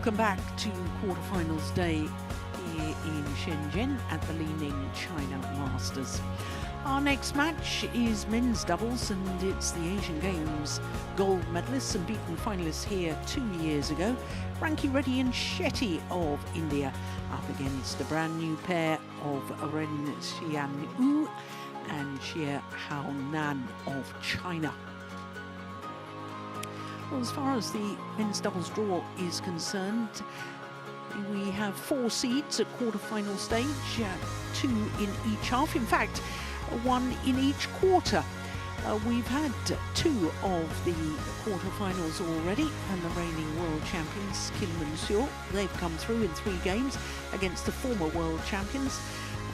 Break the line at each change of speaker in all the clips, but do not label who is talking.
Welcome back to quarterfinals day here in Shenzhen at the Li-NING China Masters. Our next match is men's doubles, and it's the Asian Games gold medalists and beaten finalists here 2 years ago, Rankireddy and Shetty of India, up against a brand new pair of Rankireddy and Nan of China. Well, as far as the men's doubles draw is concerned, we have 4 seeds at quarterfinal stage, 2 in each half. In fact, 1 in each quarter. We've had 2 of the quarterfinals already, and the reigning world champions, Kim and Seo, they've come through in 3 games against the former world champions.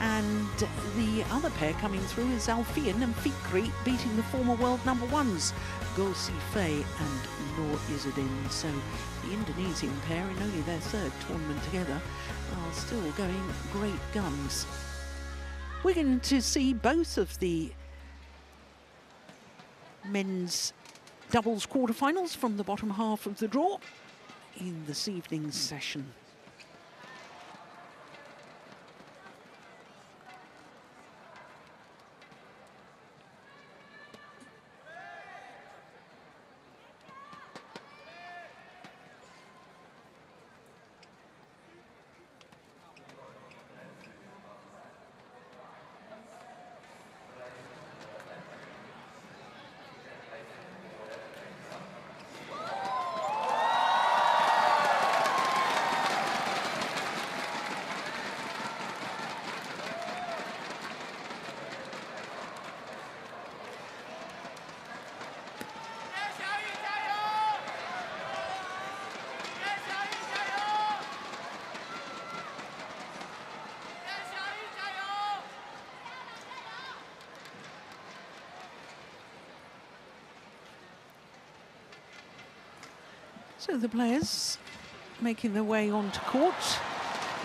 And the other pair coming through is Alfian and Fikri, beating the former world #1s, Go Si Fei and Noor Izzadin. So the Indonesian pair, in only their 3rd tournament together, are still going great guns. We're going to see both of the men's doubles quarterfinals from the bottom half of the draw in this evening's session. So the players making their way onto court,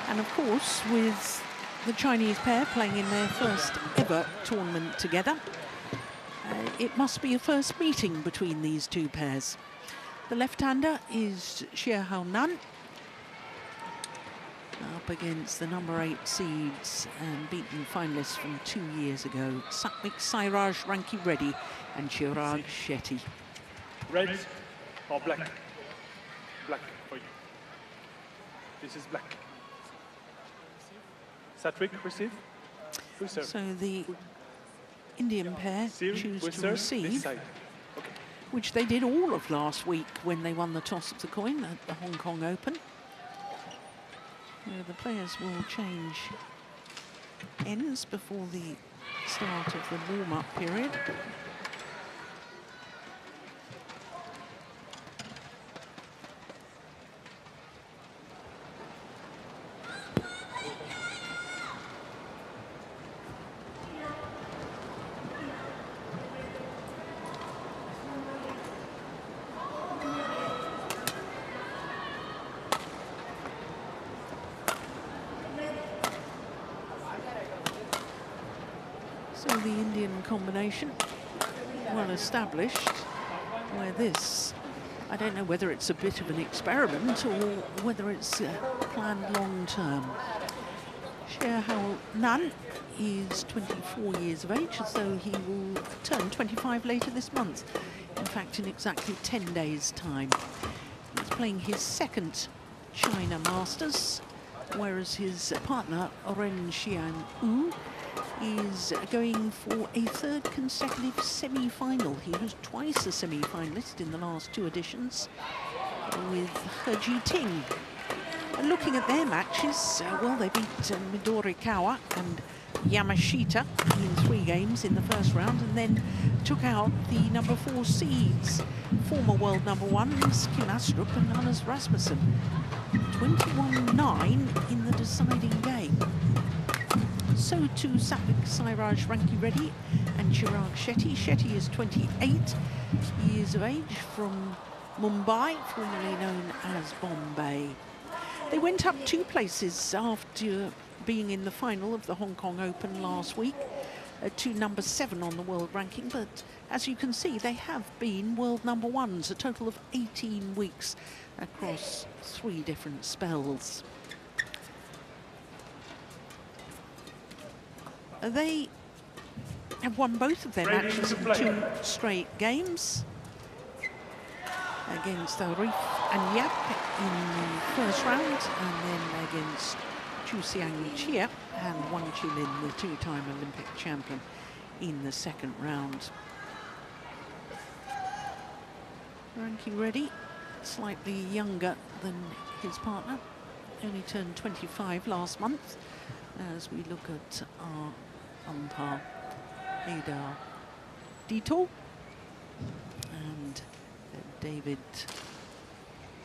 and of course with the Chinese pair playing in their first ever tournament together, it must be a first meeting between these 2 pairs. The left-hander is Nan, up against the #8 seeds and beaten finalists from 2 years ago, Satwik Sairaj Rankireddy and Chirag Shetty.
Red or black? Black for you. This is black. Satwik, receive.
So the Indian pair choose to receive,
okay,
which they did all of last week when they won the toss of the coin at the Hong Kong Open. The players will change ends before the start of the warm-up period. So the Indian combination, well established, where this, I don't know whether it's a bit of an experiment or whether it's planned long term. Nan is 24 years of age, so he will turn 25 later this month. In fact, in exactly 10 days' time. He's playing his 2nd China Masters, whereas his partner, Ren Xian is going for a 3rd consecutive semi-final. He was twice a semi-finalist in the last 2 editions with He Ting. And looking at their matches, well, they beat Midorikawa and Yamashita in 3 games in the first round, and then took out the #4 seeds, former world #1s Kim Astrup and Anders Rasmussen, 21-9 in the deciding game. So too Satwik Sairaj Rankireddy and Chirag Shetty. Shetty is 28 years of age, from Mumbai, formerly known as Bombay. They went up 2 places after being in the final of the Hong Kong Open last week, to #7 on the world ranking, but as you can see, they have been world #1s a total of 18 weeks across 3 different spells. They have won both of their matches in 2 straight games against Arif and Yap in the first round, and then against Chusiang Chia and Wang Qilin, the 2-time Olympic champion, in the second round. Rankireddy, slightly younger than his partner, only turned 25 last month, as we look at our umpire Ada Dito and David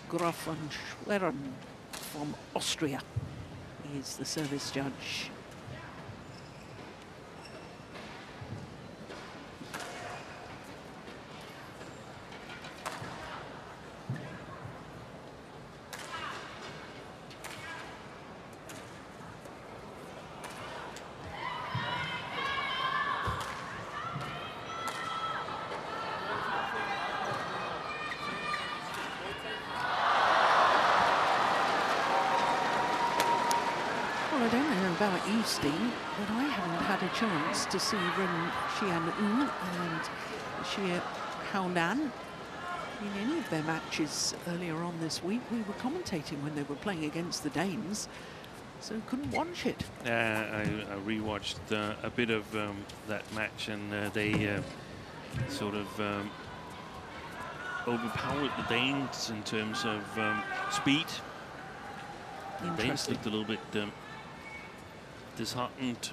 Grafenschweren from Austria is the service judge. I don't know about you, Steve, but I haven't had a chance to see Ren Xianwu and Xie Haonan in any of their matches earlier on this week. We were commentating when they were playing against the Danes, so couldn't watch it.
I rewatched a bit of that match, and they sort of overpowered the Danes in terms of speed. The Danes looked a little bit disheartened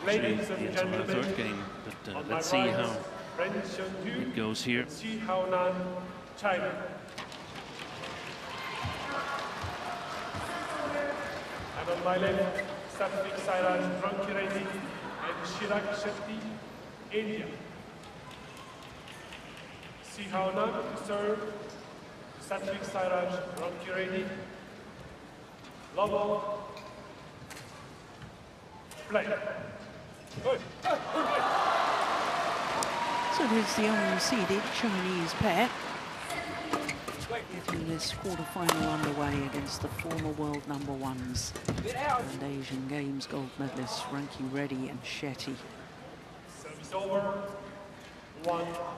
through the entire third game, but let's see how it goes here.
China. And on my left, Satvik Sairaj, Rankireddy, and Shetty, India. Sihaonan to serve, Satvik Sairaj, Rankireddy, Lobo, play.
So there's the unseeded Chinese pair getting this quarter-final underway against the former world #1s and Asian Games gold medalists Rankireddy and Shetty.
Service over.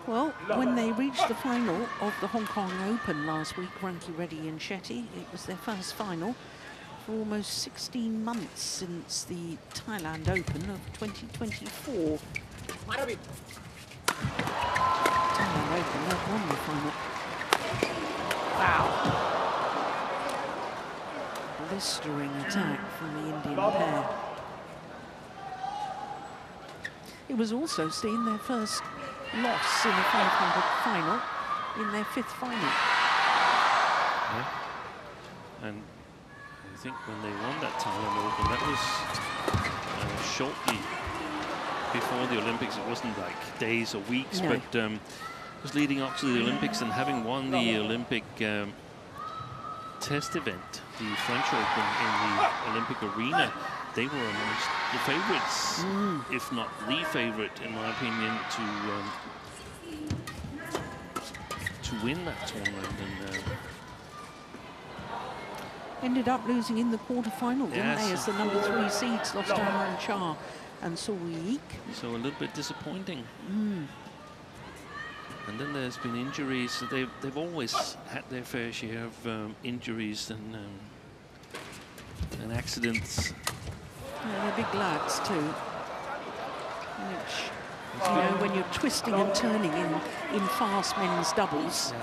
Well, when they reached the final of the Hong Kong Open last week, Rankireddy and Shetty, it was their first final for almost 16 months since the Thailand Open of 2024. Thailand Open, they've won the final. Wow. Blistering attack from the Indian pair. It was also, Steen, their first loss in a 500 final in their 5th final.
Yeah. And I think when they won that Thailand Open, that was shortly before the Olympics. It wasn't like days or weeks,
no.
but it was leading up to the Olympics, and having won the Olympic test event, the French Open in the Olympic arena, they were amongst the favourites, if not the favourite, in my opinion, to win that tournament. And
ended up losing in the quarter-final, didn't
yes,
they? As the #3 seeds lost to Aaron Cha and So Yik.
So a little bit disappointing. And then there's been injuries. They've always had their fair share of injuries and accidents.
Yeah, they're big lads too. Which, you know, when you're twisting and turning in fast men's doubles,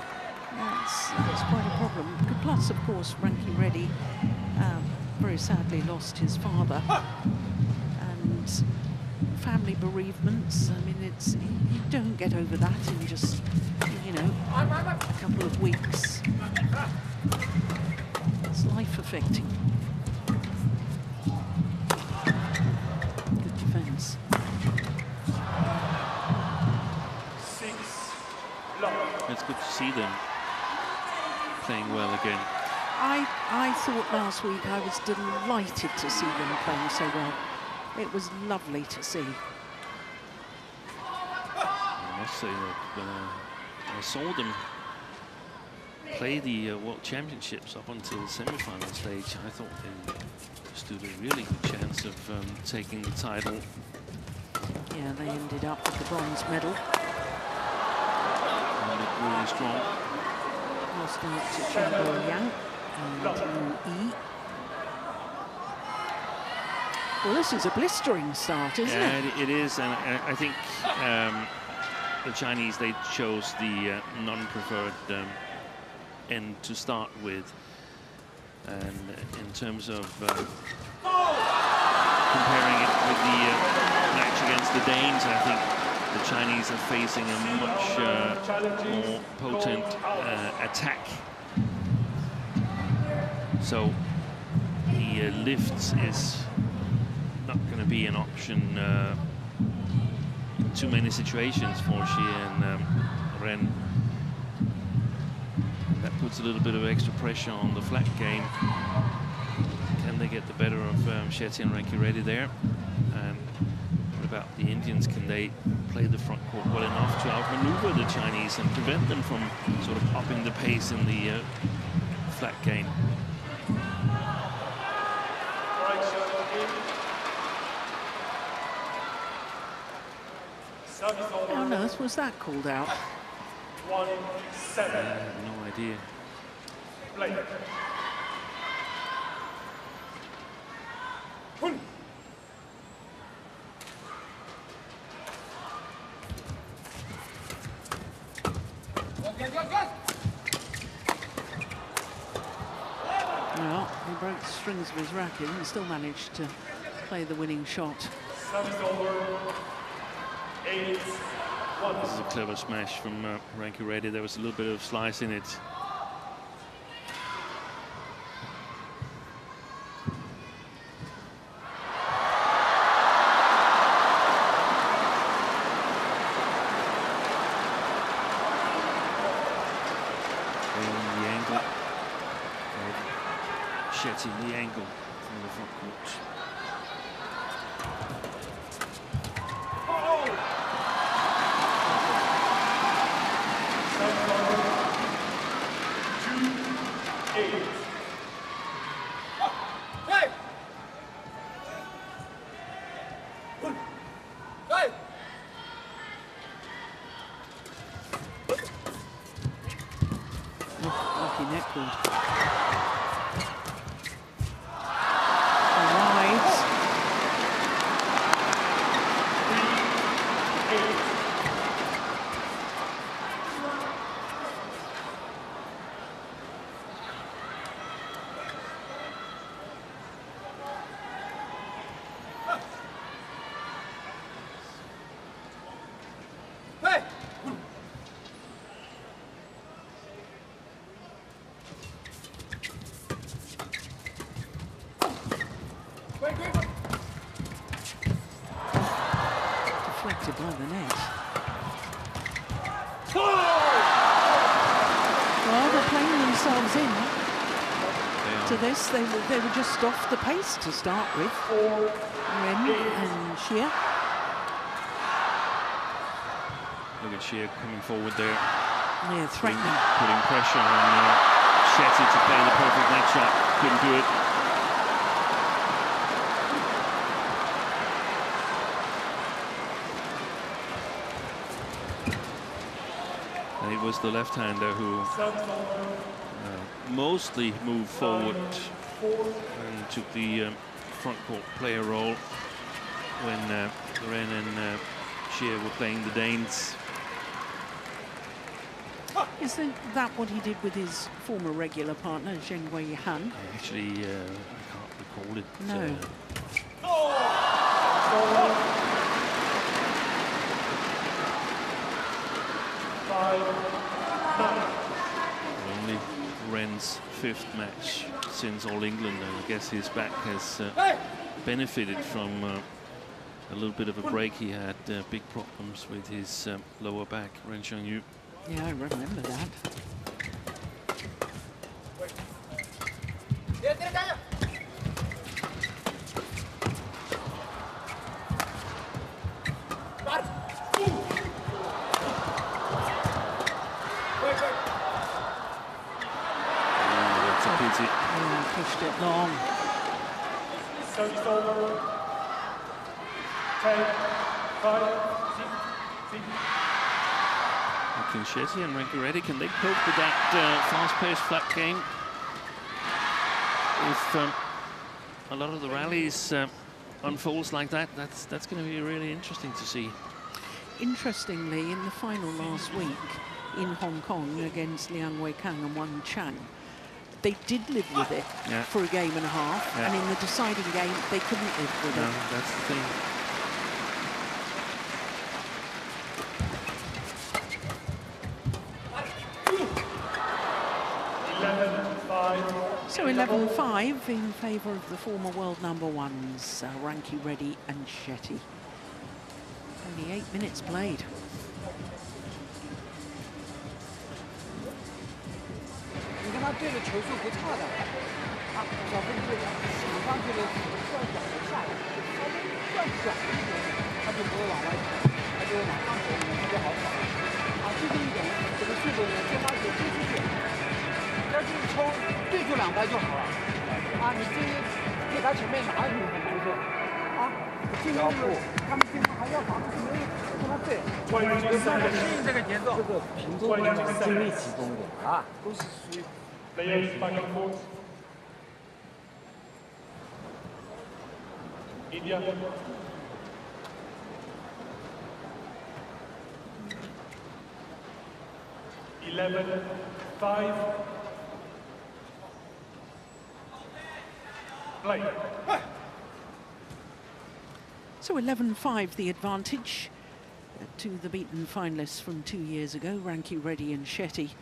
that's quite a problem. Plus, of course, Rankireddy very sadly lost his father, and family bereavements. I mean, you don't get over that in just, you know, a couple of weeks. It's life-affecting. Good defense.
It's good to see them playing well again.
I thought last week I was delighted to see them playing so well. It was lovely to see.
I must say that when I saw them play the World Championships up until the semi-final stage, I thought they stood a really good chance of taking the title.
Yeah, they ended up with the bronze medal.
They looked really strong.
Lost out to Chen Yang and Wu Yi. Well, this is a blistering start, isn't it?
Yeah, it is, and I think the Chinese, they chose the non-preferred end to start with. And in terms of comparing it with the match against the Danes, I think the Chinese are facing a much more potent attack. So the lifts is not going to be an option in too many situations for Xie and Ren. That puts a little bit of extra pressure on the flat game. Can they get the better of Shetty and Rankireddy there? And what about the Indians? Can they play the front court well enough to outmaneuver the Chinese and prevent them from sort of upping the pace in the flat game?
How on earth was that called out?
1-7.
I have no idea.
Play.
Well, he broke the strings of his racket and still managed to play the winning shot.
Service over. 8-1.
This is a clever smash from Rankireddy. There was a little bit of slice in it. The angle. Shetty, the angle from the front court.
Lucky net cord. Deflected by the net. Well, they're playing themselves in to this. They were just off the pace to start with. Ren and Xie.
Look at Xie coming forward there.
Yeah, threatening.
Putting pressure on Shetty to play the perfect net shot. Couldn't do it. And it was the left-hander who mostly moved forward and took the front court player role when Ren and Xie were playing the Danes.
Isn't that what he did with his former regular partner, Zheng Wei-Han?
Actually, I can't recall it.
No.
Only Ren's 5th match since All England, and I guess his back has benefited from a little bit of a break. He had big problems with his lower back, Ren Xiangyu.
Yeah, I remember that. pushed it long.
Service over. 10, 5, 6, 6.
Can Shetty and Rankireddy, can they cope with that fast-paced flat game? If a lot of the rallies unfolds like that, that's going to be really interesting to see.
Interestingly, in the final last week in Hong Kong against Liang Weikang and Wang Chang, they did live with it for a game and a half, and in the deciding game, they couldn't live with it.
That's the thing.
So 11-5 in favour of the former world number ones, Rankireddy and Shetty. Only 8 minutes played.
Players back and forth. India. Eleven, 5. Play.
So 11-5 the advantage to the beaten finalists from 2 years ago, Rankireddy and Shetty.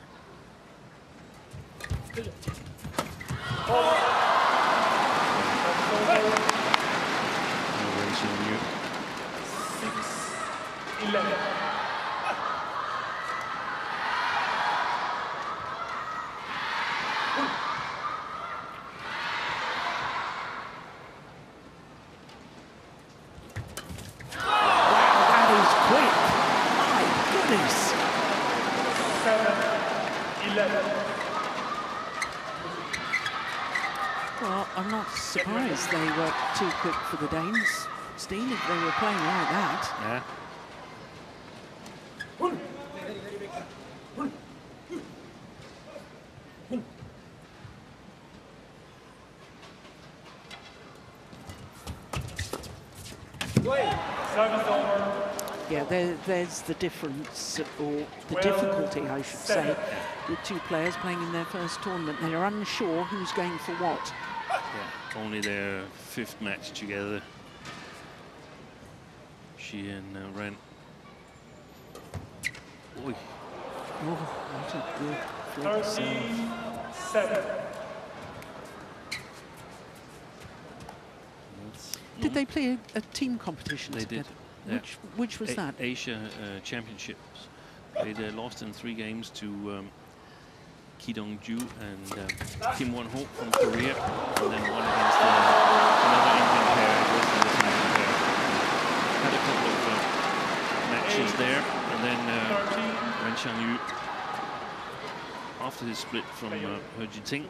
Well, I'm not surprised they were too quick for the Danes, Steen, if they were playing like that.
Yeah.
Yeah, there's the difference, or the difficulty, I should say, with two players playing in their first tournament. They're unsure who's going for what.
Yeah, only their 5th match together. She and Ren. Oy.
Oh, what a good flick serve.
37.
Did they play a team competition
They
together?
did.
Which was that?
Asia Championships. They lost in 3 games to Ki Dong-ju and Kim Won-ho from Korea, and then won against another Indian pair. Had a couple of matches there, and then Ren Xiangyu, after his split from He Jiting,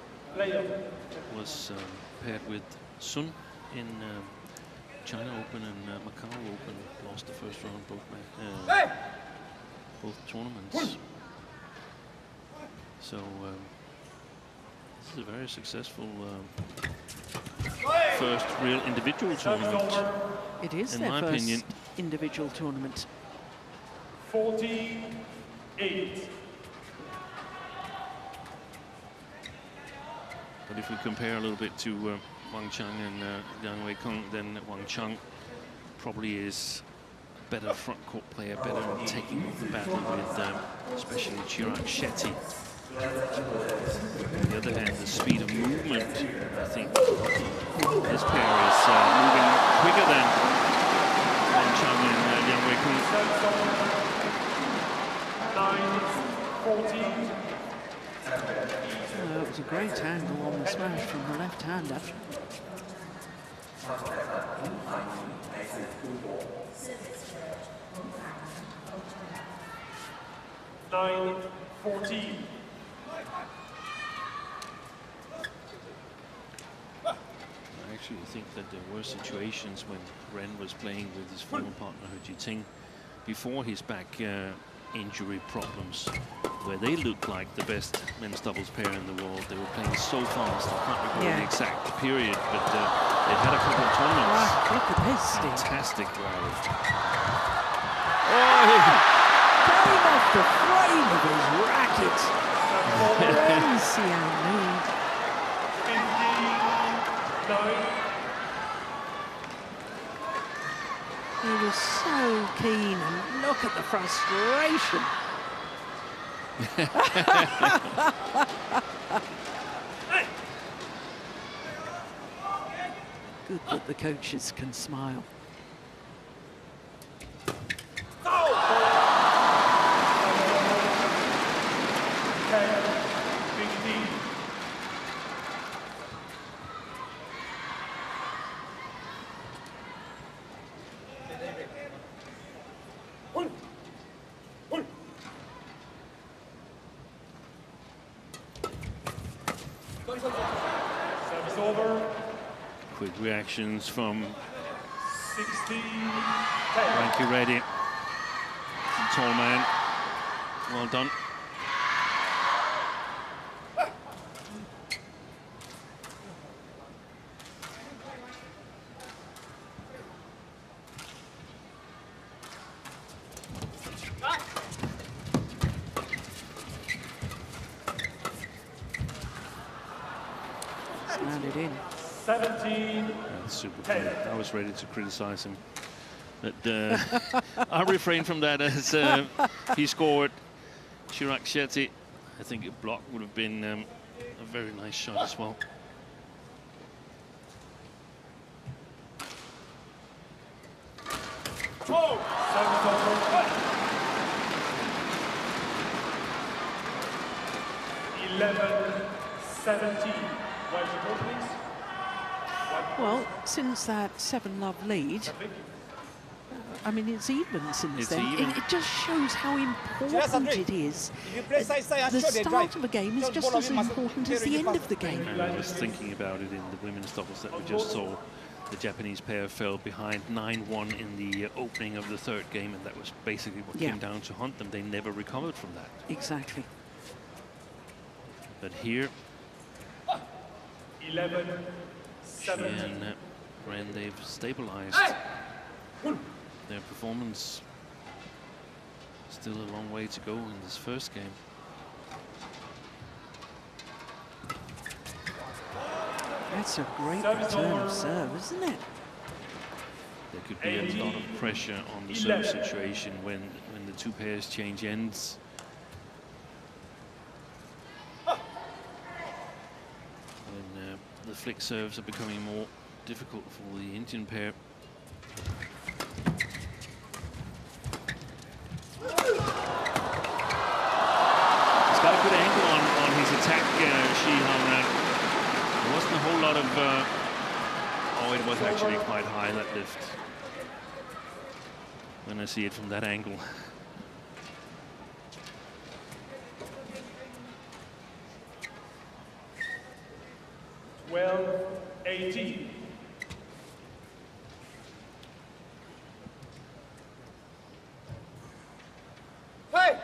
was paired with Sun in China Open and Macau Open. Lost the first round both tournaments. So this is a very successful first real individual tournament.
It is
in
their
my
first
opinion.
individual tournament.
48.
But if we compare a little bit to Wang Chang and Liang Weikang, then Wang Chang probably is a better front court player, better in taking the battle with especially Chirag Shetty. On the other hand, the speed of movement, I think this pair is moving quicker than Wang Chang and Liang Weikang.
9-14.
It was a great angle on the smash from the left-hander.
Nine, 14.
actually think that there were situations when Ren was playing with his former partner, He Jiting, before his back injury problems, where they looked like the best men's doubles pair in the world. They were playing so fast, I can't recall the exact period, but they had a couple of tournaments.
Wow, look at this, Steve.
Fantastic rally.
Came off the frame of his racket. Crazy lead.
15-9.
He was so keen, and look at the frustration. Good that the coaches can smile.
Service over.
Quick reactions from
16-10.
Rankireddy. Tall man. Well done.
Landed in.
17.
That's super cool. I was ready to criticize him, but I refrained from that as he scored. Chirag Shetty. I think a block would have been a very nice shot as well.
Service over. 11-17. White ball, please.
Well, since that 7-love lead, I mean, it's even since
It's
then.
even.
It just shows how important it is. The start of a game is just as important as the end of the game.
And I was thinking about it in the women's doubles that we just saw. The Japanese pair fell behind 9-1 in the opening of the third game, and that was basically what came down to haunt them. They never recovered from that.
Exactly.
But here,
11-17.
and Ren, they've stabilized their performance. Still a long way to go in this first game.
That's a great return of serve, isn't it?
There could be a lot of pressure on the serve situation when the two pairs change ends. When the flick serves are becoming more difficult for the Indian pair. He's got a good angle on his attack, Shihan. There wasn't a whole lot of... oh, it was actually quite high, that lift. When I see it from that angle.
Well, 18.
Hey!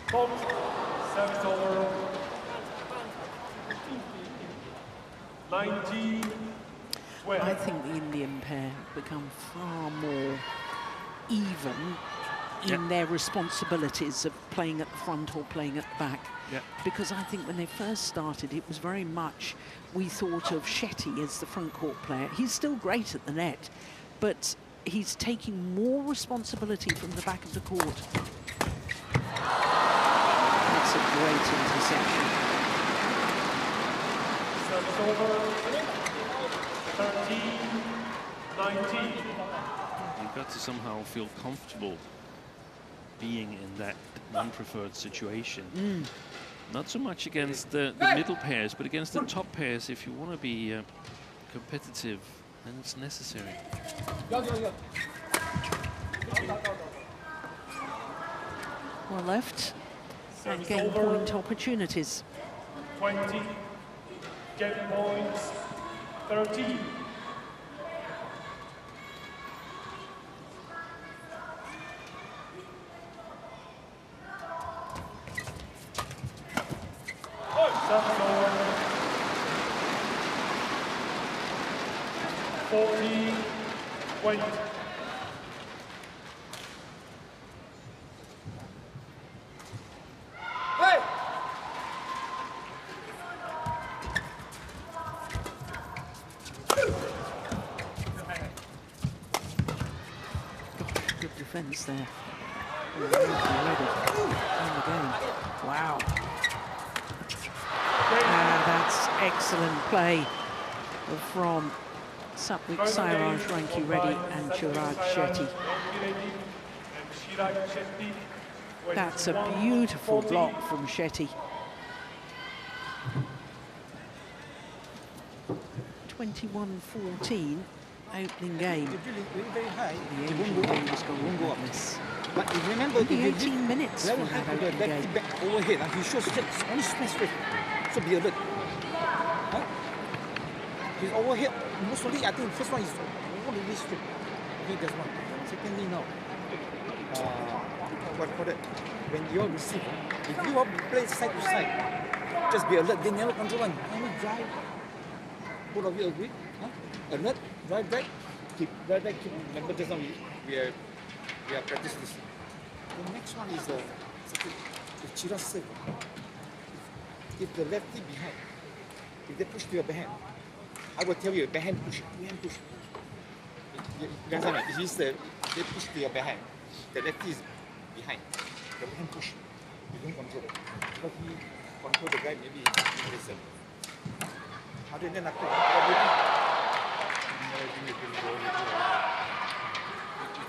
Fault. Service over. 19-12.
I think the Indian pair have become far more even in their responsibilities of playing at the front or playing at the back. Because I think when they first started, it was very much, we thought of Shetty as the front court player. He's still great at the net, but he's taking more responsibility from the back of the court. That's a great interception.
Service over. 13-19.
You've got to somehow feel comfortable being in that non-preferred situation. Not so much against the middle pairs, but against the top pairs. If you want to be competitive, then it's necessary.
Well left. and game point opportunities.
20. Game points 13. Service over. 40. 20.
Good defence there. Ready in the game. Wow. That's excellent play from Satwik Sairaj, Rankireddy and Chirag Shetty. That's a beautiful block from Shetty. 21-14 opening game. The Asian game has gone on this.
But if you remember,
Only 18 minutes for that opening game.
back overhead, and he shows straight, only straight. So be alert. Huh? He's overhead. Mostly, I think first one is only straight. Okay, that's one. Secondly, now, what for that? When you all receive, if you all play side to side, just be alert. They never control one. Only drive. Both of you agree? Huh? Alert, drive back, keep drive back. Keep. Remember, just now we are practicing this. The next one is if Chirag serve. If the lefty behind, if they push to your backhand, I will tell you backhand push. You understand? If they push to your backhand, the lefty is behind. The backhand push. You don't control it. But he control the guy, maybe he listen. Other than that, you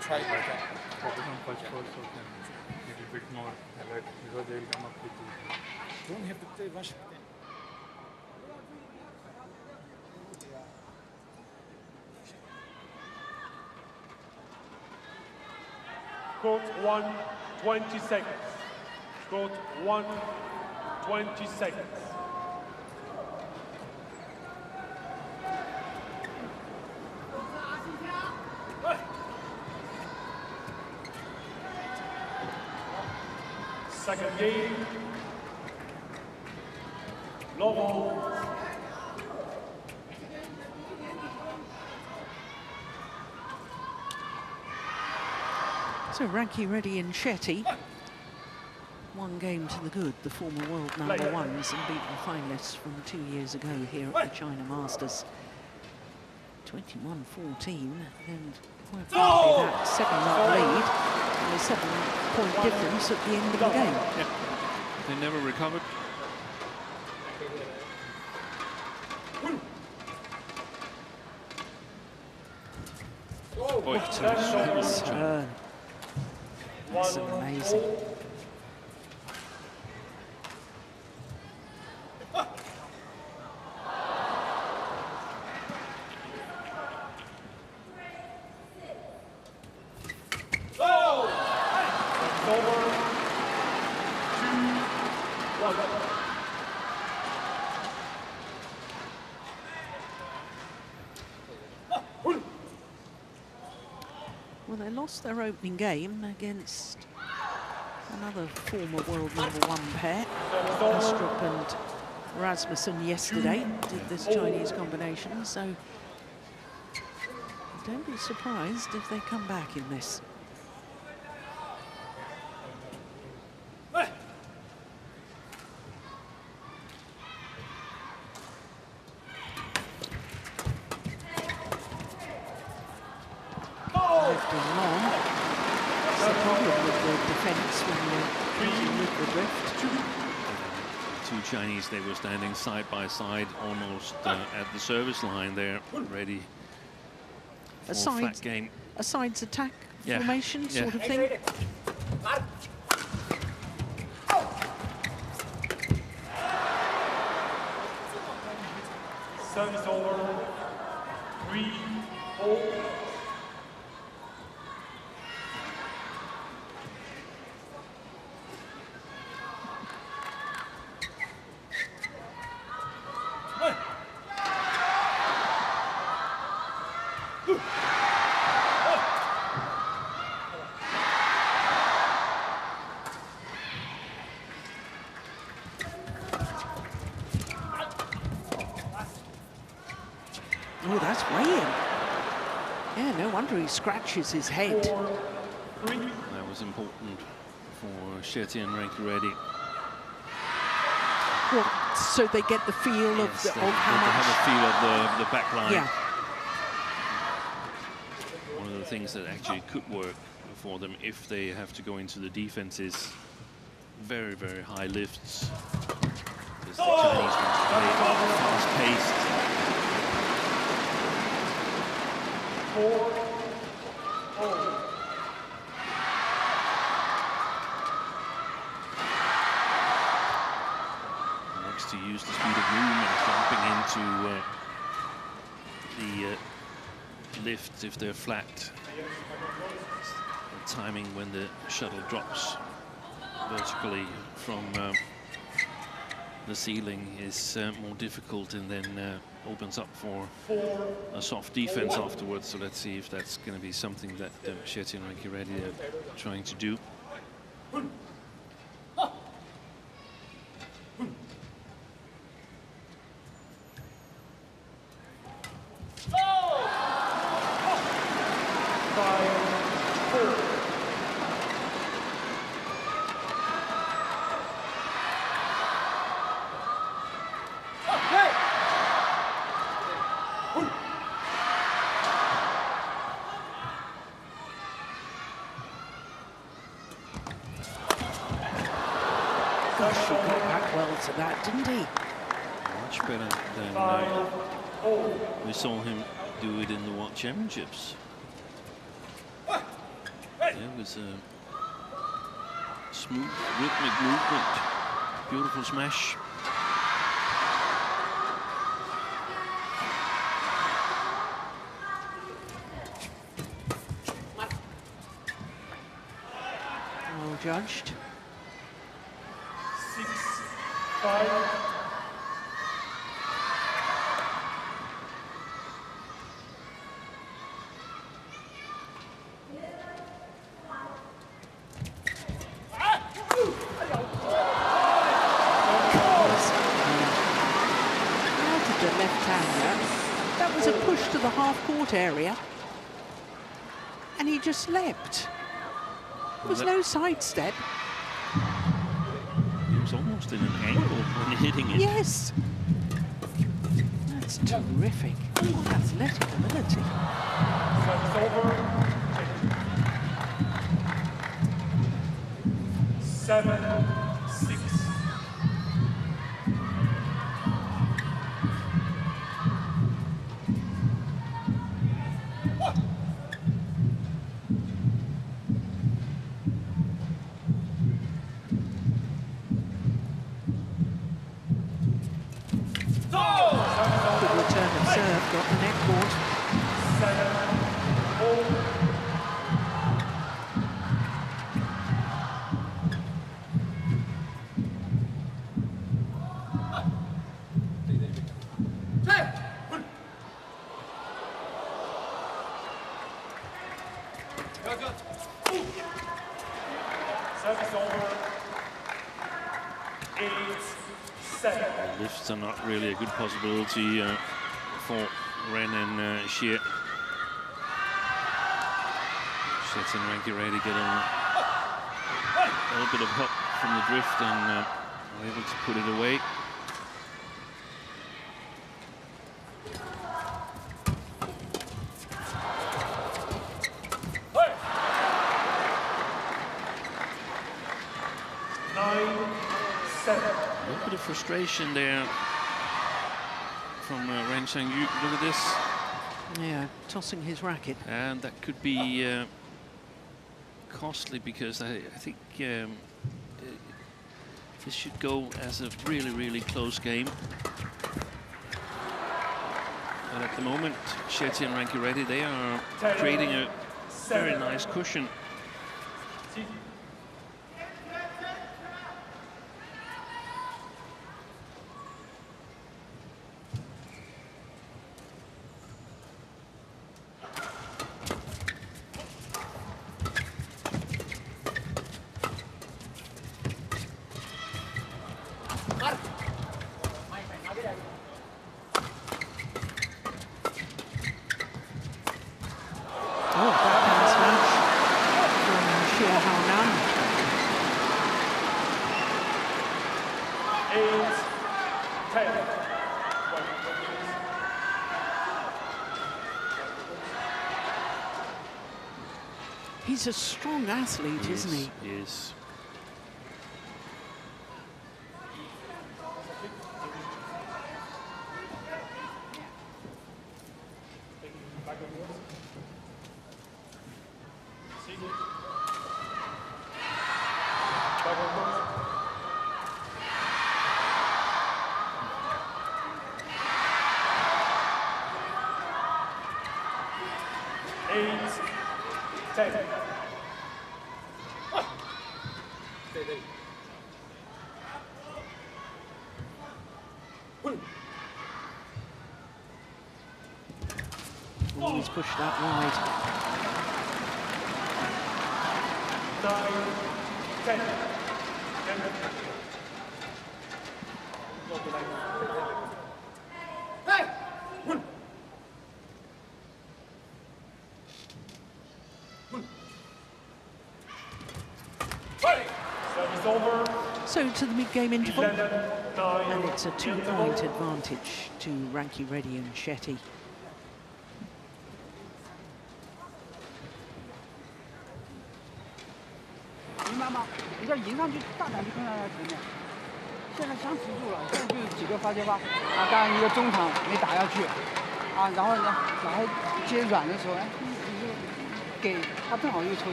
try by that.
First also can a little bit more alert because they will come up with you.
Don't have to play rush with them.
Court 1, 20 seconds. Court 1, 20 seconds. Second game. Lobo.
So Rankireddy and Shetty, one game to the good, the former world number ones and beaten finalists from 2 years ago here at the China Masters. 21-14, and quite frankly that 7-up lead and a 7-point difference at the end of the game.
Yeah. They never recovered. Boy,
that's amazing. Well, they lost their opening game against another former world number one pair, Astrup and Rasmussen yesterday, did this Chinese combination, so don't be surprised if they come back in this. Left and long. That's the problem with the defence when you're with the drift.
Two Chinese, they were standing side by side, almost at the service line there, ready for a flat game.
A sides attack formation sort of thing.
Service over. 3-4.
that's weighing. Yeah, no wonder he scratches his head.
4-3.
That was important for Shetty and Rankireddy.
Well, so they get the feel of,
Yes, they
how much.
have a feel of the back line.
Yeah.
One of the things that actually could work for them if they have to go into the defense is very, very high lifts. Because the Chinese want to play fast-paced.
4-0.
Looks to use the speed of movement, jumping into the lifts if they're flat. The timing when the shuttle drops vertically from the ceiling is more difficult, and then opens up for a soft defense afterwards. So let's see if that's going to be something that Shetty and Rankireddy are trying to do.
Gosh, he got back well to that, didn't he?
Much better than we saw him do it in the World Championships. It was a smooth, rhythmic movement, beautiful smash.
Well judged.
6-5.
The left-hander. That was a push to the half-court area. And he just leapt. There was no sidestep.
He was almost in an angle when hitting it.
Yes. That's terrific. Athletic ability.
Service over. 7-6.
Good return of serve, got the net court.
7-4. Service over. 8-7.
Lifts are not really a good possibility for Ren and Xie. Shetty and Rankireddy get a little bit of help from the drift and are able to put it away. A little bit of frustration there from Ren Shangyu. Look at this.
Yeah, tossing his racket.
And that could be costly, because I think this should go as a really, really close game. And at the moment, Shetty and Rankireddy, they are creating a very nice cushion.
Haonan.
8-10.
He's a strong athlete, isn't he?
He is.
Always push that wide.
9-10. 10. Service over.
So to the mid-game interval,
11-9.
and it's a 2-point advantage to Rankireddy and Shetty.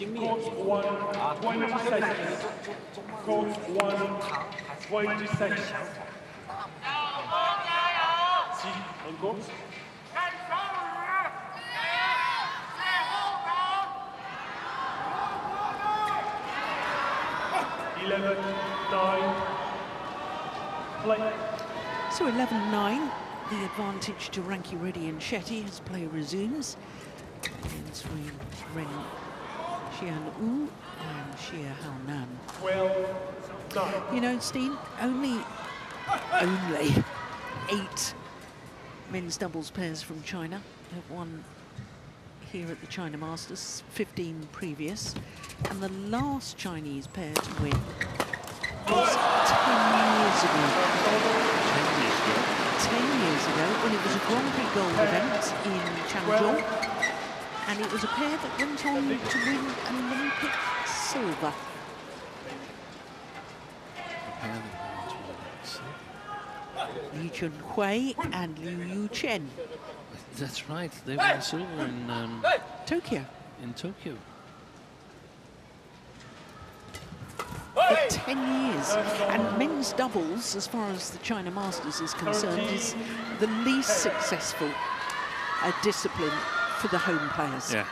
Coach 1, 20 seconds. Coach 1, 20 seconds. See, on coach. 11-9. Play.
So 11-9, the advantage to Rankireddy and Shetty as play resumes. Between Ren Xianwu and Xie Haonan.
12-9.
You know, Steen, only 8 men's doubles pairs from China have won here at the China Masters, 15 previous. And the last Chinese pair to win was 10 years ago. 10 years ago, when it was a Grand Prix gold event in Changzhou. And it was a pair that went on to win Olympic silver. Li Chunhui and Liu Chen.
That's right. They won silver in
Tokyo.
Tokyo.
For 10 years. And men's doubles, as far as the China Masters is concerned, is the least successful discipline for the home players.
Yeah.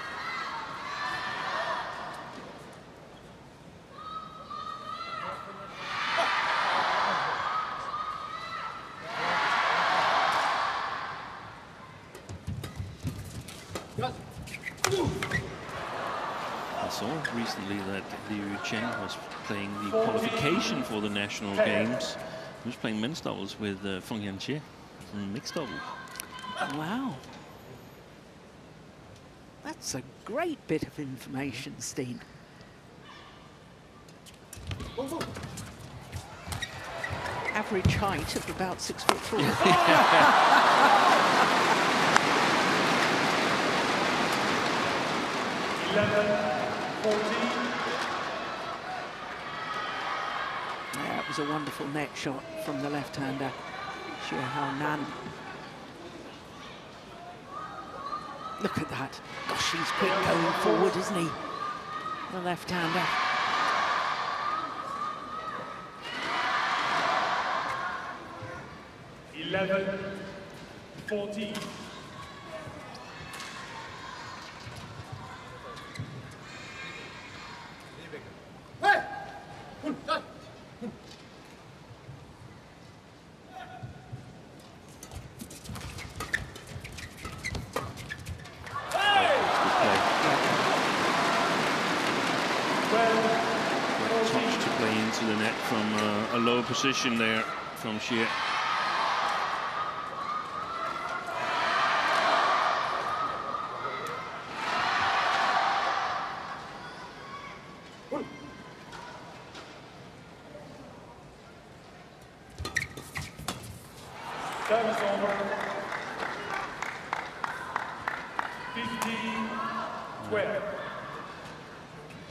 I saw recently that Liu Chen was playing the qualification for the national games. He was playing men's doubles with Feng Yanqie in mixed double.
Wow. That's a great bit of information, Steen. Average height of about 6'4".
11-14.
That was a wonderful net shot from the left-hander, Xie Haonan. Look at that. Gosh, he's quick going forward, isn't he? The left-hander.
Eleven, 14.
touch to play into the net from a low position there from Xie.
Service over. 15-12.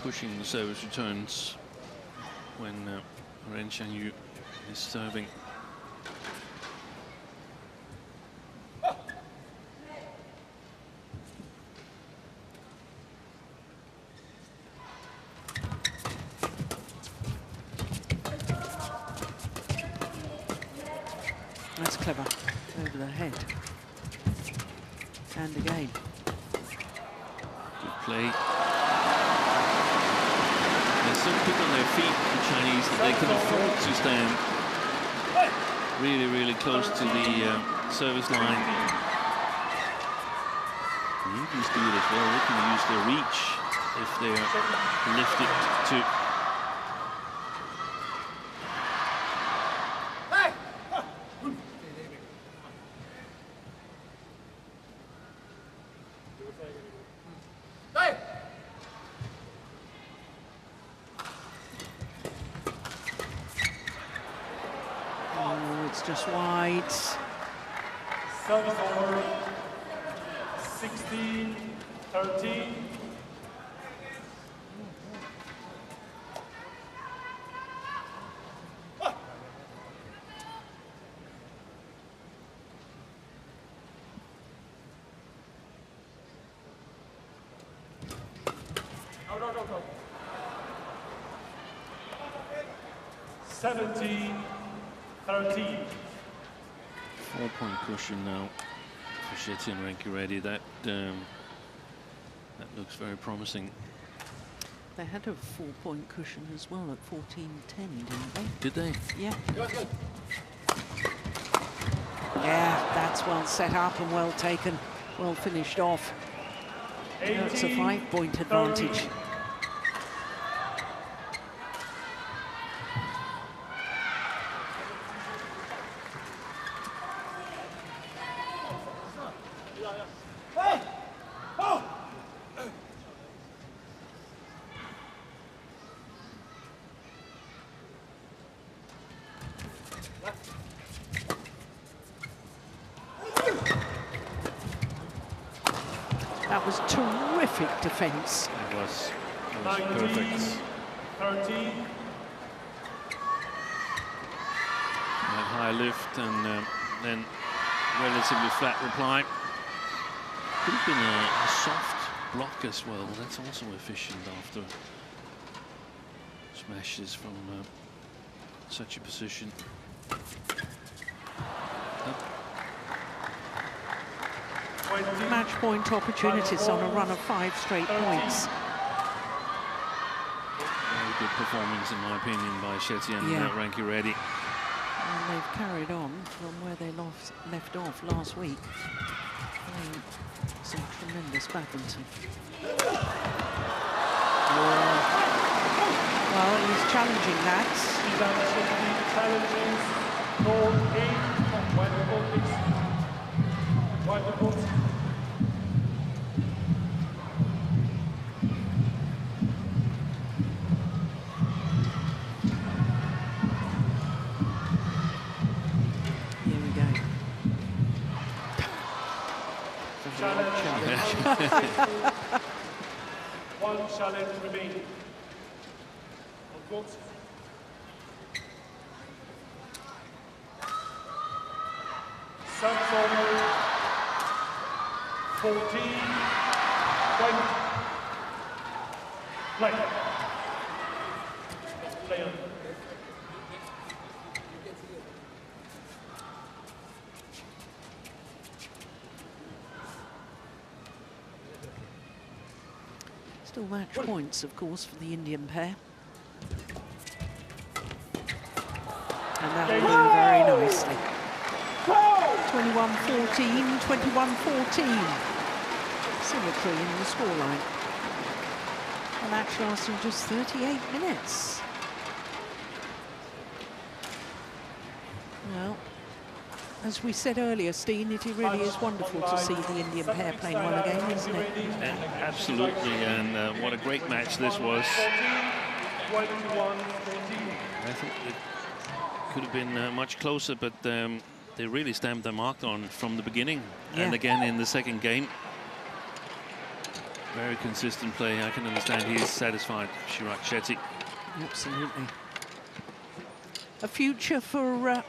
Pushing the service returns when Ren Xiangyu is serving.
That's clever. Over the head. And again.
Good play. They're so quick on their feet, the Chinese, that they can afford to stand really, really close to the service line. The Indians do it as well. They can use their reach if they are lifted to.
Oh, it's just wide.
Service over. 16-13. Go. 17-13.
4-point cushion now for Shetty and Rankireddy. That looks very promising.
They had a 4-point cushion as well at 14-10, didn't they?
Did they?
Yeah. Yeah, that's well set up and well taken, well finished off. That's a 5-point advantage. That was terrific defence.
It was perfect.
13.
That high lift and then relatively flat reply. Could have been a soft block as well. That's also efficient after smashes from such a position.
Match point opportunities on a run of 5 straight points.
Very good performance, in my opinion, by Shetty and Rankireddy.
And they've carried on from where they left off last week. Playing some tremendous badminton. Well, he's challenging that.
Challenges. Goal 8 from Wonderful.
Here we go.
Challenge. One challenge remaining. On court. Service over. 14, 20. Play. Play on.
Still match points, of course, for the Indian pair. And that will do very nicely. 21-14, 21-14. Symmetry in the scoreline. A match lasting just 38 minutes. Well, as we said earlier, Steen, it really is wonderful to see the Indian pair playing well again, isn't it?
Absolutely, and what a great match this was.
21-14.
I think it could have been much closer, but they really stamped their mark on from the beginning.
Yeah.
And again in the second game. Very consistent play. I can understand he is satisfied, Chirag Shetty.
Absolutely. A future for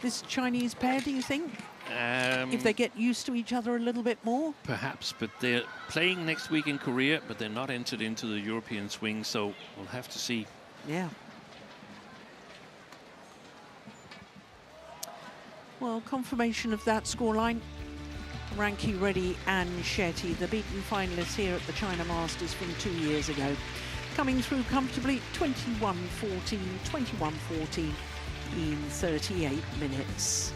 this Chinese pair, do you think? If they get used to each other a little bit more?
Perhaps, but they're playing next week in Korea, but they're not entered into the European swing, so we'll have to see.
Yeah. Well, confirmation of that scoreline. Rankireddy and Shetty, the beaten finalists here at the China Masters from 2 years ago, coming through comfortably 21-14, 21-14 in 38 minutes.